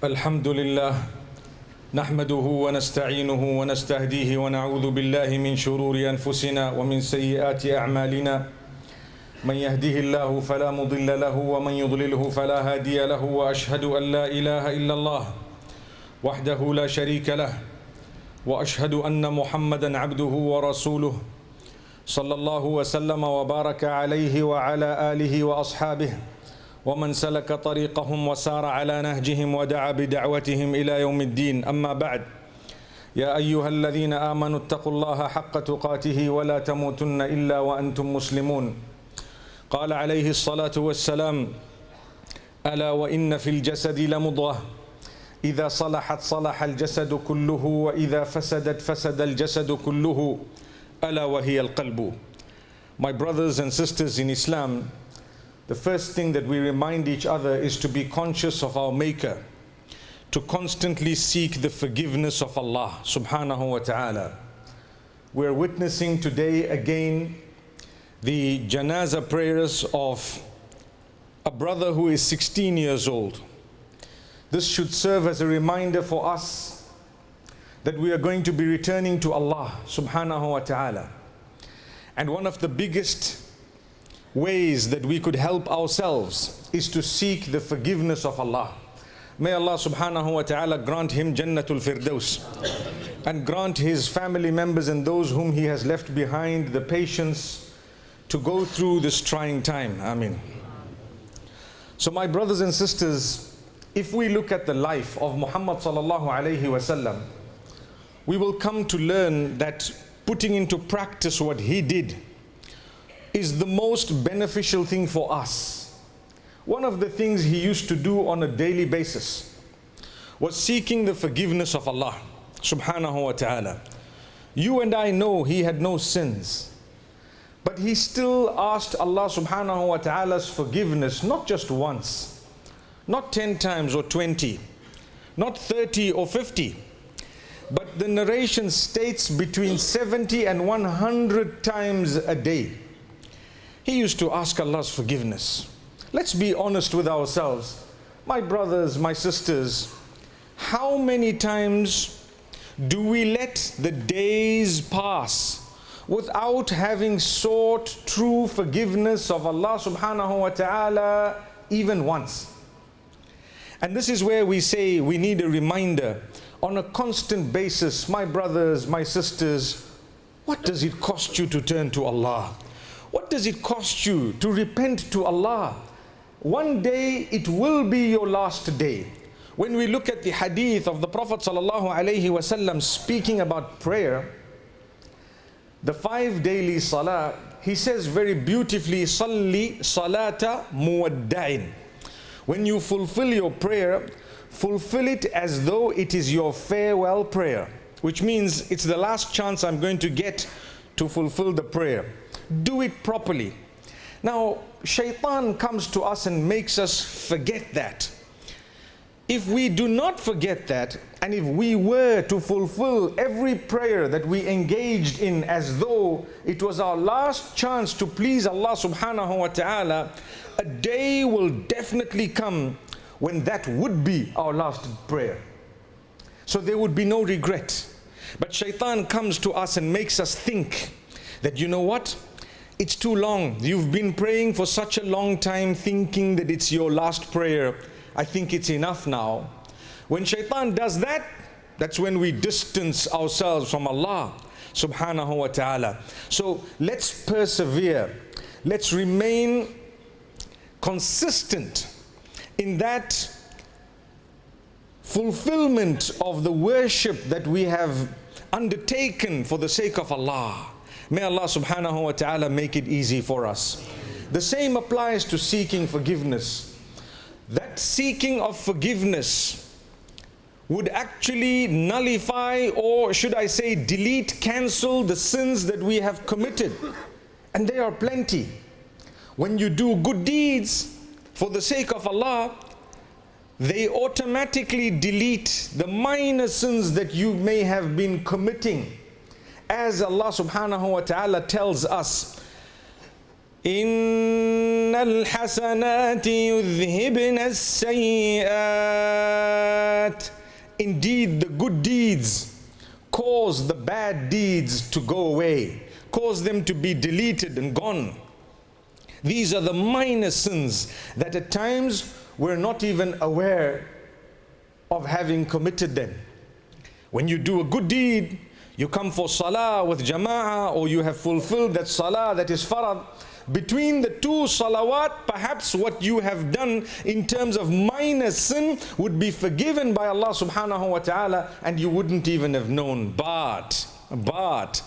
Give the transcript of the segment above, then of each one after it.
الحمد لله نحمده ونستعينه ونستهديه ونعوذ بالله من شرور أنفسنا ومن سيئات أعمالنا من يهده الله فلا مضل له ومن يضلله فلا هادي له وأشهد أن لا إله إلا الله وحده لا شريك له وأشهد أن محمدا عبده ورسوله صلى الله وسلم وبارك عليه وعلى آله وأصحابه ومن سلك طريقهم وسار على نهجهم ودعا بدعوتهم إلى يوم الدين. أما بعد، يا أيها الذين آمنوا اتقوا الله حق تقاته ولا تموتن إلا وأنتم مسلمون. قال عليه الصلاة والسلام: ألا وإن في الجسد لمضغة إذا صلحت صلح الجسد كله وإذا فسدت فسد الجسد كله ألا وهي القلب. My brothers and sisters in Islam, the first thing that we remind each other is to be conscious of our Maker, to constantly seek the forgiveness of Allah subhanahu wa ta'ala. We're witnessing today again the janazah prayers of a brother who is 16 years old. This should serve as a reminder for us that we are going to be returning to Allah subhanahu wa ta'ala. And one of the biggest ways that we could help ourselves is to seek the forgiveness of Allah. May Allah subhanahu wa ta'ala grant him Jannatul Firdaus and grant his family members and those whom he has left behind the patience to go through this trying time. Ameen. So my brothers and sisters, if we look at the life of Muhammad sallallahu alayhi wasallam, we will come to learn that putting into practice what he did is the most beneficial thing for us. One of the things he used to do on a daily basis was seeking the forgiveness of Allah subhanahu wa ta'ala. You and I know he had no sins, but he still asked Allah subhanahu wa ta'ala's forgiveness, not just once, not 10 times or 20, not 30 or 50, but the narration states between 70 and 100 times a day. He used to ask Allah's forgiveness. Let's be honest with ourselves. My brothers, my sisters, how many times do we let the days pass without having sought true forgiveness of Allah subhanahu wa ta'ala even once? And this is where we say we need a reminder on a constant basis. My brothers, my sisters, what does it cost you to turn to Allah? What does it cost you to repent to Allah? One day it will be your last day. When we look at the hadith of the Prophet sallallahu alaihi wasallam speaking about prayer, the 5 daily salah, he says very beautifully, Salli salata muwadda'in. When you fulfill your prayer, fulfill it as though it is your farewell prayer, which means it's the last chance I'm going to get to fulfill the prayer. Do it properly. Now, shaitan comes to us and makes us forget that. If we do not forget that, and if we were to fulfill every prayer that we engaged in as though it was our last chance to please Allah subhanahu wa ta'ala, a day will definitely come when that would be our last prayer. So there would be no regret. But shaitan comes to us and makes us think that, you know what? It's too long. You've been praying for such a long time thinking that it's your last prayer. I think it's enough now. When shaitan does that, that's when we distance ourselves from Allah subhanahu wa ta'ala. So let's persevere. Let's remain consistent in that fulfillment of the worship that we have undertaken for the sake of Allah. May Allah subhanahu wa ta'ala make it easy for us. The same applies to seeking forgiveness. That seeking of forgiveness would actually nullify, or should I say delete, cancel the sins that we have committed. And there are plenty. When you do good deeds for the sake of Allah, they automatically delete the minor sins that you may have been committing. As Allah subhanahu wa ta'ala tells us, إِنَّ الْحَسَنَاتِ يُذْهِبْنَ السَّيِّئَاتِ. Indeed, the good deeds cause the bad deeds to go away, cause them to be deleted and gone. These are the minor sins that at times we're not even aware of having committed them. When you do a good deed, you come for salah with jama'ah, or you have fulfilled that salah that is farad. Between the two salawat, perhaps what you have done in terms of minor sin would be forgiven by Allah subhanahu wa ta'ala, and you wouldn't even have known. But that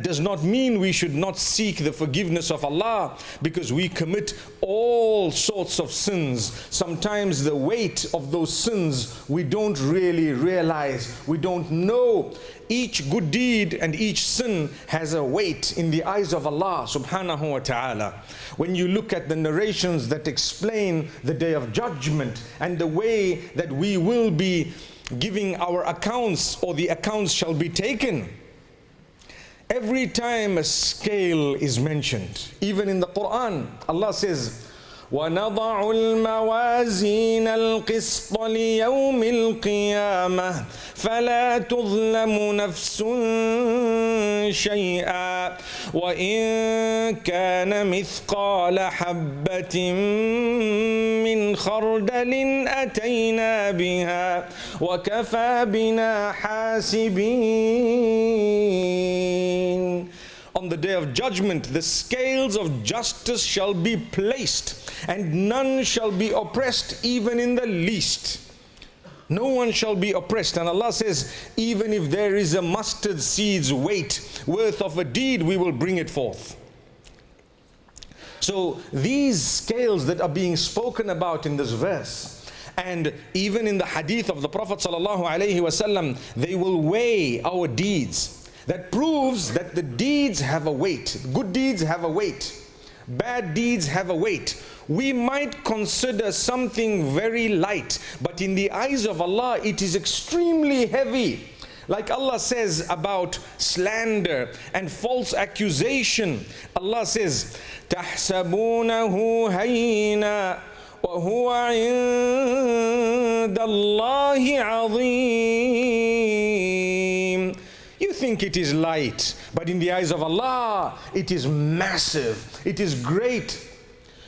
does not mean we should not seek the forgiveness of Allah, because we commit all sorts of sins. Sometimes the weight of those sins we don't really realize, we don't know. Each good deed and each sin has a weight in the eyes of Allah subhanahu wa ta'ala. When you look at the narrations that explain the day of judgment and the way that we will be giving our accounts, or the accounts shall be taken, every time a scale is mentioned, even in the Quran, Allah says, وَنَضَعُ الْمَوَازِينَ الْقِسْطَ لِيَوْمِ الْقِيَامَةِ فَلَا تُظْلَمُ نَفْسٌ شَيْئًا وَإِن كَانَ مِثْقَالَ حَبَّةٍ مِّنْ خَرْدَلٍ أَتَيْنَا بِهَا وَكَفَى بِنَا حَاسِبِينَ. On the day of judgment, the scales of justice shall be placed, and none shall be oppressed, even in the least. No one shall be oppressed. And Allah says, even if there is a mustard seed's weight worth of a deed, we will bring it forth. So these scales that are being spoken about in this verse, and even in the hadith of the Prophet ﷺ, they will weigh our deeds. That proves that the deeds have a weight. Good deeds have a weight. Bad deeds have a weight. We might consider something very light, but in the eyes of Allah it is extremely heavy. Like Allah says about slander and false accusation. Allah says, تَحْسَبُونَهُ هَيِّنًا وَهُوَ عِندَ اللَّهِ عَظِيمٌ. You think it is light, but in the eyes of Allah, it is massive, it is great.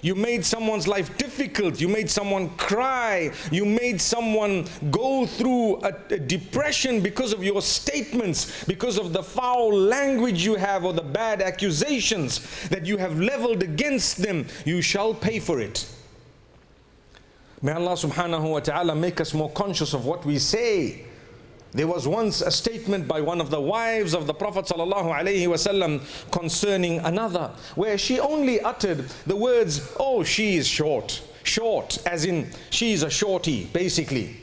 You made someone's life difficult, you made someone cry, you made someone go through a depression because of your statements, because of the foul language you have, or the bad accusations that you have leveled against them. You shall pay for it. May Allah subhanahu wa ta'ala make us more conscious of what we say. There was once a statement by one of the wives of the Prophet ﷺ concerning another, where she only uttered the words, oh, she is short. Short, as in she is a shorty, basically.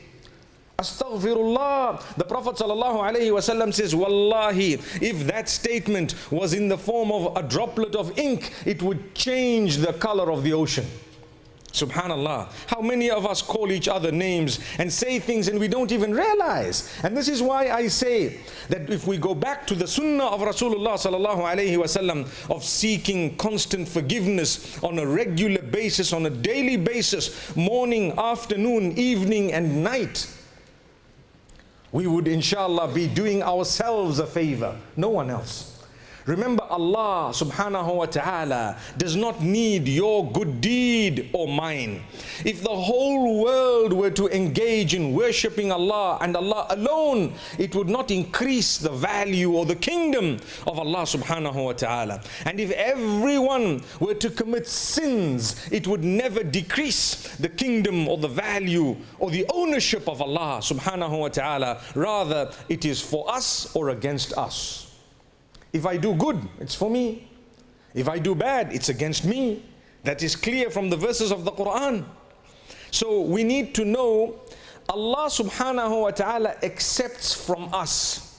Astaghfirullah. The Prophet ﷺ says, Wallahi, if that statement was in the form of a droplet of ink, it would change the color of the ocean. Subhanallah. How many of us call each other names and say things and we don't even realize? And this is why I say that if we go back to the sunnah of Rasulullah sallallahu alaihi wasallam of seeking constant forgiveness on a regular basis, on a daily basis, morning, afternoon, evening and night, we would inshallah be doing ourselves a favor, no one else. Remember, Allah subhanahu wa ta'ala does not need your good deed or mine. If the whole world were to engage in worshipping Allah and Allah alone, it would not increase the value or the kingdom of Allah subhanahu wa ta'ala. And if everyone were to commit sins, it would never decrease the kingdom or the value or the ownership of Allah subhanahu wa ta'ala. Rather, it is for us or against us. If I do good, it's for me. If I do bad, it's against me. That is clear from the verses of the Quran. So we need to know Allah subhanahu wa ta'ala accepts from us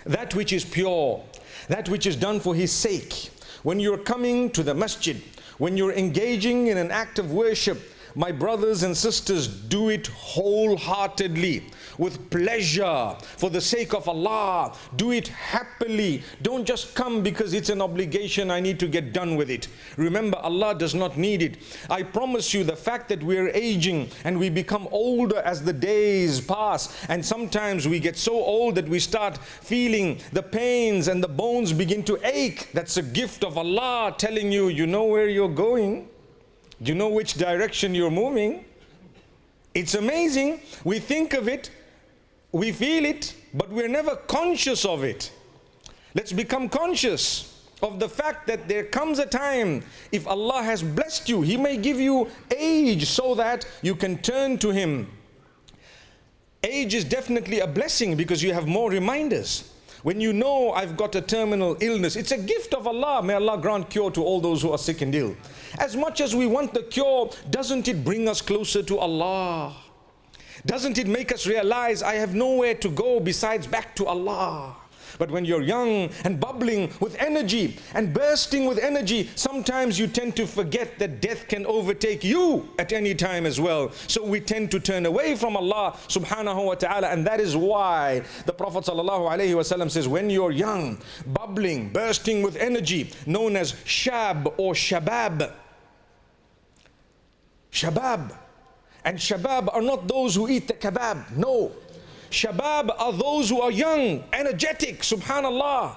that which is pure, that which is done for His sake. When you're coming to the masjid, when you're engaging in an act of worship, My brothers and sisters, do it wholeheartedly, with pleasure, for the sake of Allah. Do it happily. Don't just come because it's an obligation, I need to get done with it. Remember, Allah does not need it. I promise you, the fact that we're aging and we become older as the days pass, and sometimes we get so old that we start feeling the pains and the bones begin to ache. That's a gift of Allah telling you, you know where you're going. You know which direction you're moving. It's amazing. We think of it, we feel it, but we're never conscious of it. Let's become conscious of the fact that there comes a time, if Allah has blessed you, He may give you age so that you can turn to Him. Age is definitely a blessing because you have more reminders. When you know I've got a terminal illness, it's a gift of Allah. May Allah grant cure to all those who are sick and ill. As much as we want the cure, doesn't it bring us closer to Allah? Doesn't it make us realize I have nowhere to go besides back to Allah? But when you're young and bubbling with energy and bursting with energy, sometimes you tend to forget that death can overtake you at any time as well. So we tend to turn away from Allah subhanahu wa ta'ala, and that is why the Prophet sallallahu alaihi wasallam says, when you're young, bubbling, bursting with energy, known as shab or shabab. Shabab. And shabab are not those who eat the kebab. No. Shabab are those who are young, energetic, subhanallah.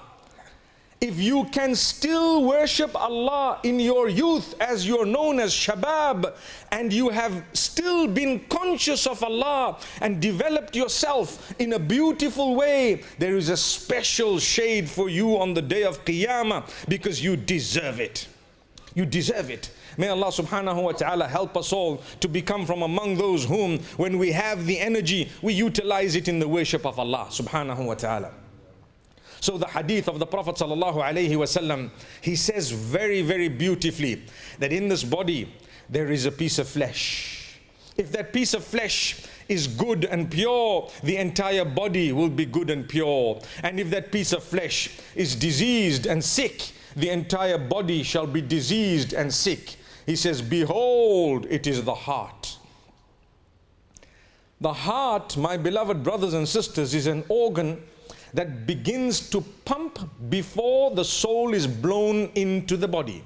If you can still worship Allah in your youth as you're known as shabab, and you have still been conscious of Allah and developed yourself in a beautiful way, there is a special shade for you on the day of Qiyamah, because you deserve it. You deserve it. May Allah subhanahu wa ta'ala help us all to become from among those whom, when we have the energy, we utilize it in the worship of Allah subhanahu wa ta'ala. So the hadith of the Prophet sallallahu alaihi wasallam, he says very, very beautifully that in this body there is a piece of flesh. If that piece of flesh is good and pure, the entire body will be good and pure. And if that piece of flesh is diseased and sick, the entire body shall be diseased and sick. He says, behold, it is the heart. The heart, my beloved brothers and sisters, is an organ that begins to pump before the soul is blown into the body.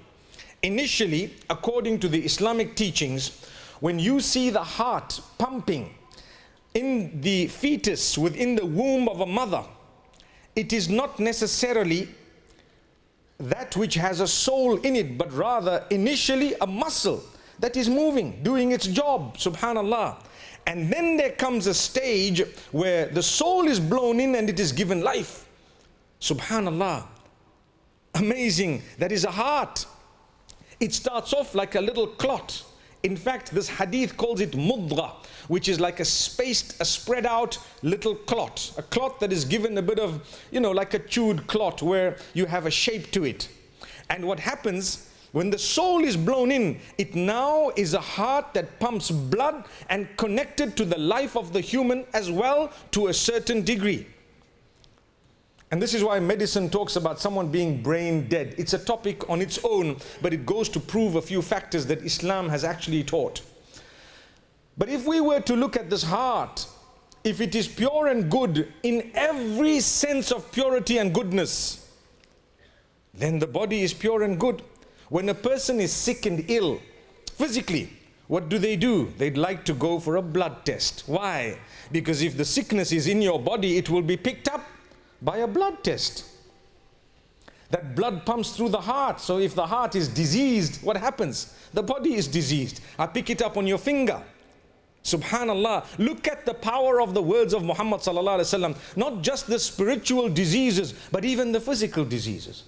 Initially, according to the Islamic teachings, when you see the heart pumping in the fetus within the womb of a mother, it is not necessarily that which has a soul in it, but rather initially a muscle that is moving, doing its job, subhanallah. And then there comes a stage where the soul is blown in and it is given life. Subhanallah. Amazing. That is a heart. It starts off like a little clot. In fact, this hadith calls it mudgha, which is like a spread out little clot. A clot that is given a bit of, like a chewed clot where you have a shape to it. And what happens when the soul is blown in, it now is a heart that pumps blood and connected to the life of the human as well to a certain degree. And this is why medicine talks about someone being brain dead. It's a topic on its own, but it goes to prove a few factors that Islam has actually taught. But if we were to look at this heart, if it is pure and good in every sense of purity and goodness, then the body is pure and good. When a person is sick and ill, physically, what do? They'd like to go for a blood test. Why? Because if the sickness is in your body, it will be picked up by a blood test. That blood pumps through the heart. So if the heart is diseased, what happens? The body is diseased. I pick it up on your finger. Subhanallah. Look at the power of the words of Muhammad sallallahu alaihi wasallam. Not just the spiritual diseases, but even the physical diseases.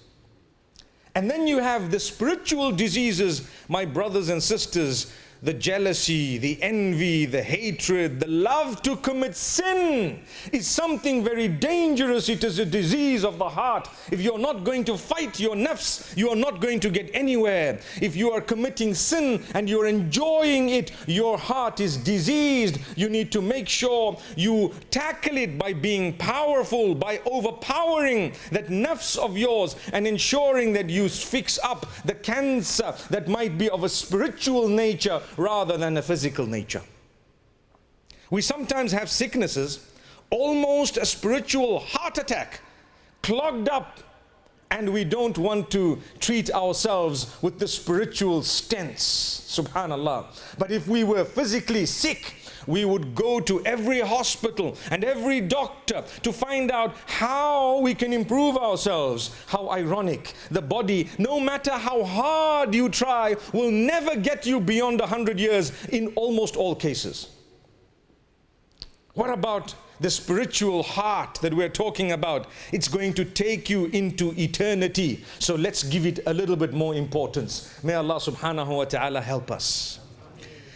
And then you have the spiritual diseases, my brothers and sisters, the jealousy, the envy, the hatred, the love to commit sin is something very dangerous. It is a disease of the heart. If you're not going to fight your nafs, you are not going to get anywhere. If you are committing sin and you're enjoying it, your heart is diseased. You need to make sure you tackle it by being powerful, by overpowering that nafs of yours and ensuring that you fix up the cancer that might be of a spiritual nature rather than a physical nature. We sometimes have sicknesses, almost a spiritual heart attack, clogged up, and we don't want to treat ourselves with the spiritual stents, subhanallah. But if we were physically sick, we would go to every hospital and every doctor to find out how we can improve ourselves. How ironic. The body, no matter how hard you try, will never get you beyond 100 years in almost all cases. What about the spiritual heart that we're talking about? It's going to take you into eternity. So let's give it a little bit more importance. May Allah subhanahu wa ta'ala help us.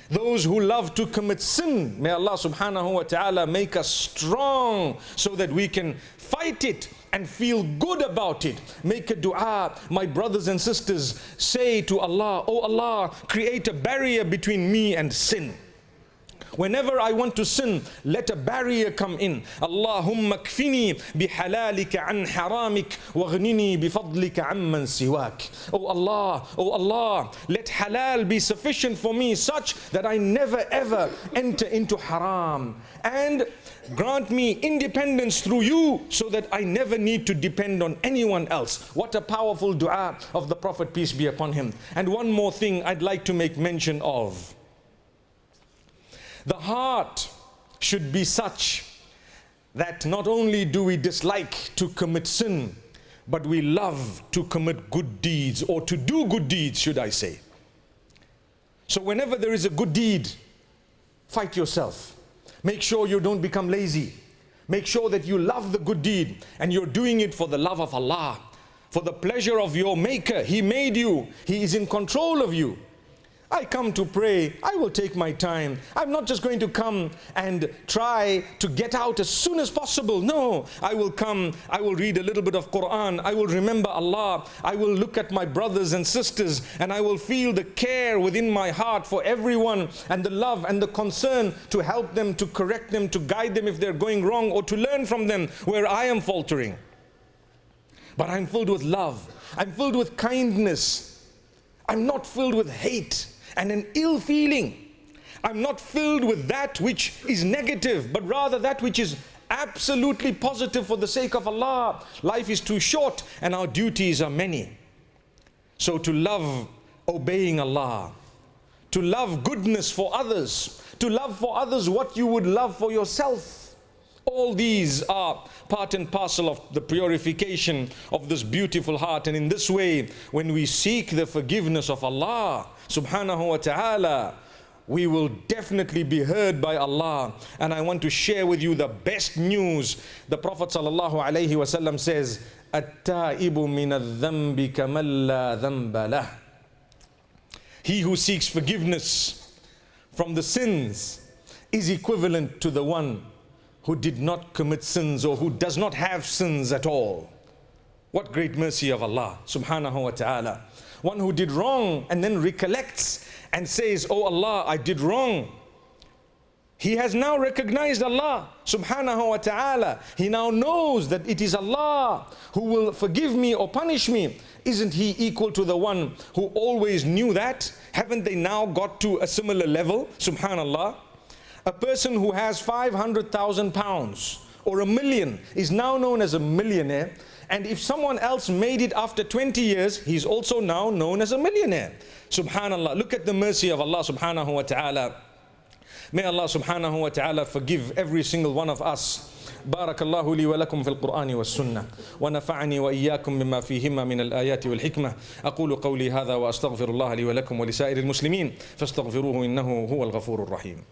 Those who love to commit sin, may Allah subhanahu wa ta'ala make us strong so that we can fight it and feel good about it. Make a dua. My brothers and sisters, say to Allah, oh Allah, create a barrier between me and sin. Whenever I want to sin, let a barrier come in. Allahumma kfini bihalalika an haramik waghnini bifadlika amman siwak. Oh Allah, let halal be sufficient for me such that I never ever enter into haram. And grant me independence through you so that I never need to depend on anyone else. What a powerful dua of the Prophet, peace be upon him. And one more thing I'd like to make mention of. The heart should be such that not only do we dislike to commit sin, but we love to commit good deeds, or to do good deeds, should I say. So whenever there is a good deed, fight yourself. Make sure you don't become lazy. Make sure that you love the good deed and you're doing it for the love of Allah, for the pleasure of your Maker. He made you. He is in control of you. I come to pray, I will take my time. I'm not just going to come and try to get out as soon as possible. No, I will come, I will read a little bit of Quran, I will remember Allah, I will look at my brothers and sisters, and I will feel the care within my heart for everyone, and the love and the concern to help them, to correct them, to guide them if they're going wrong, or to learn from them where I am faltering. But I'm filled with love, I'm filled with kindness, I'm not filled with hate and an ill feeling. I'm not filled with that which is negative, but rather that which is absolutely positive for the sake of Allah. Life is too short and our duties are many. So to love obeying Allah, to love goodness for others, to love for others what you would love for yourself, all these are part and parcel of the purification of this beautiful heart. And in this way, when we seek the forgiveness of Allah subhanahu wa ta'ala, we will definitely be heard by Allah. And I want to share with you the best news. The Prophet sallallahu alaihi wasallam says, "At-ta'ibu min adh-dhanbi kaman la dhanba lah." He who seeks forgiveness from the sins is equivalent to the one who did not commit sins, or who does not have sins at all. What great mercy of Allah subhanahu wa ta'ala. One who did wrong and then recollects and says, oh Allah, I did wrong. He has now recognized Allah subhanahu wa ta'ala. He now knows that it is Allah who will forgive me or punish me. Isn't he equal to the one who always knew that? Haven't they now got to a similar level? Subhanallah. A person who has 500,000 pounds or $1 million is now known as a millionaire. And if someone else made it after 20 years, he's also now known as a millionaire. Subhanallah. Look at the mercy of Allah subhanahu wa ta'ala. May Allah subhanahu wa ta'ala forgive every single one of us. بارك الله لي ولكم في القرآن والسنة ونفعني وإياكم بما فيهما من الآيات والحكمة. أقول قولي هذا وأستغفر الله لي ولكم ولسائر المسلمين فاستغفروه إنه هو الغفور الرحيم.